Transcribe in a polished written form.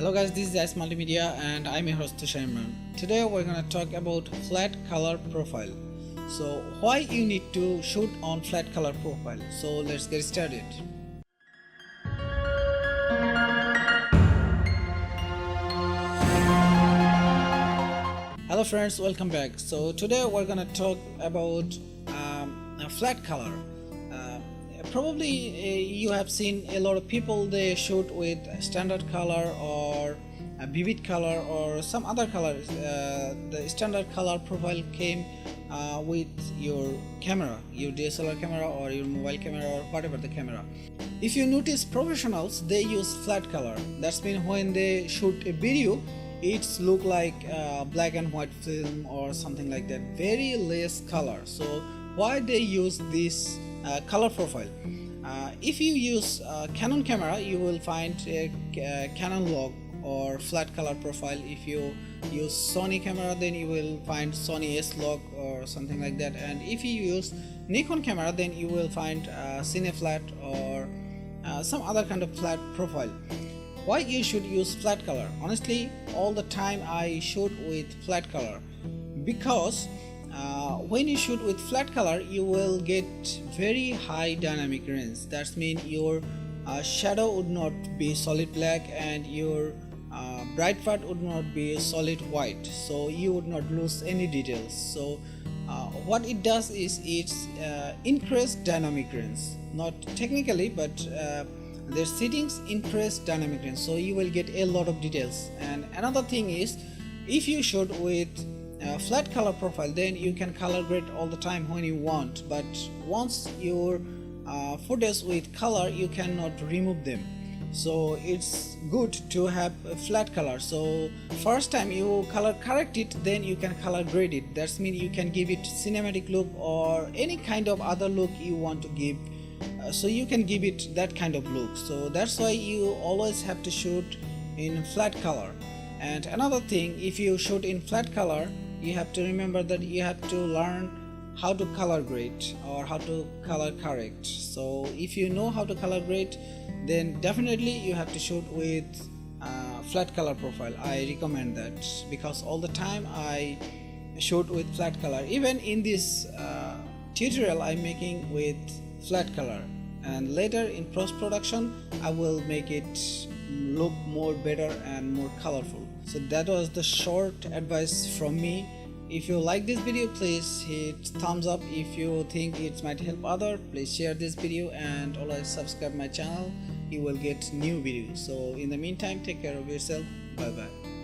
Hello guys, this is icemultimedia and I'm your host Tusar. Today we're gonna talk about flat color profile. So why you need to shoot on flat color profile. So let's get started. Hello friends, welcome back. So today we're gonna talk about a flat color. Probably you have seen a lot of people, they shoot with standard color or a vivid color or some other colors. The standard color profile came with your camera, your DSLR camera or your mobile camera or whatever the camera. If you notice, professionals they use flat color. That's mean when they shoot a video, it's look like black and white film or something like that, very less color. So why they use this color profile? If you use Canon camera, you will find a Canon Log or flat color profile. If you use Sony camera, then you will find Sony S Log or something like that. And if you use Nikon camera, then you will find Cine Flat or some other kind of flat profile. Why you should use flat color? Honestly, all the time I shoot with flat color because when you shoot with flat color, you will get very high dynamic range. That means your shadow would not be solid black and your bright part would not be solid white, so you would not lose any details. So what it does is it's increase dynamic range, not technically, but their settings increase dynamic range, so you will get a lot of details. And another thing is, if you shoot with flat color profile, then you can color grade all the time when you want, but once your footage with color, you cannot remove them. So it's good to have a flat color. So first time you color correct it, then you can color grade it. That means you can give it cinematic look or any kind of other look you want to give. So you can give it that kind of look. So that's why you always have to shoot in flat color. And another thing, if you shoot in flat color, you have to remember that you have to learn how to color grade or how to color correct. So if you know how to color grade, then definitely you have to shoot with flat color profile. I recommend that because all the time I shoot with flat color. Even in this tutorial I'm making with flat color, and later in post-production I will make it look more better and more colorful. So that was the short advice from me. If you like this video, please hit thumbs up. If you think it might help other, please share this video and always subscribe my channel. You will get new videos. So in the meantime, take care of yourself. Bye bye.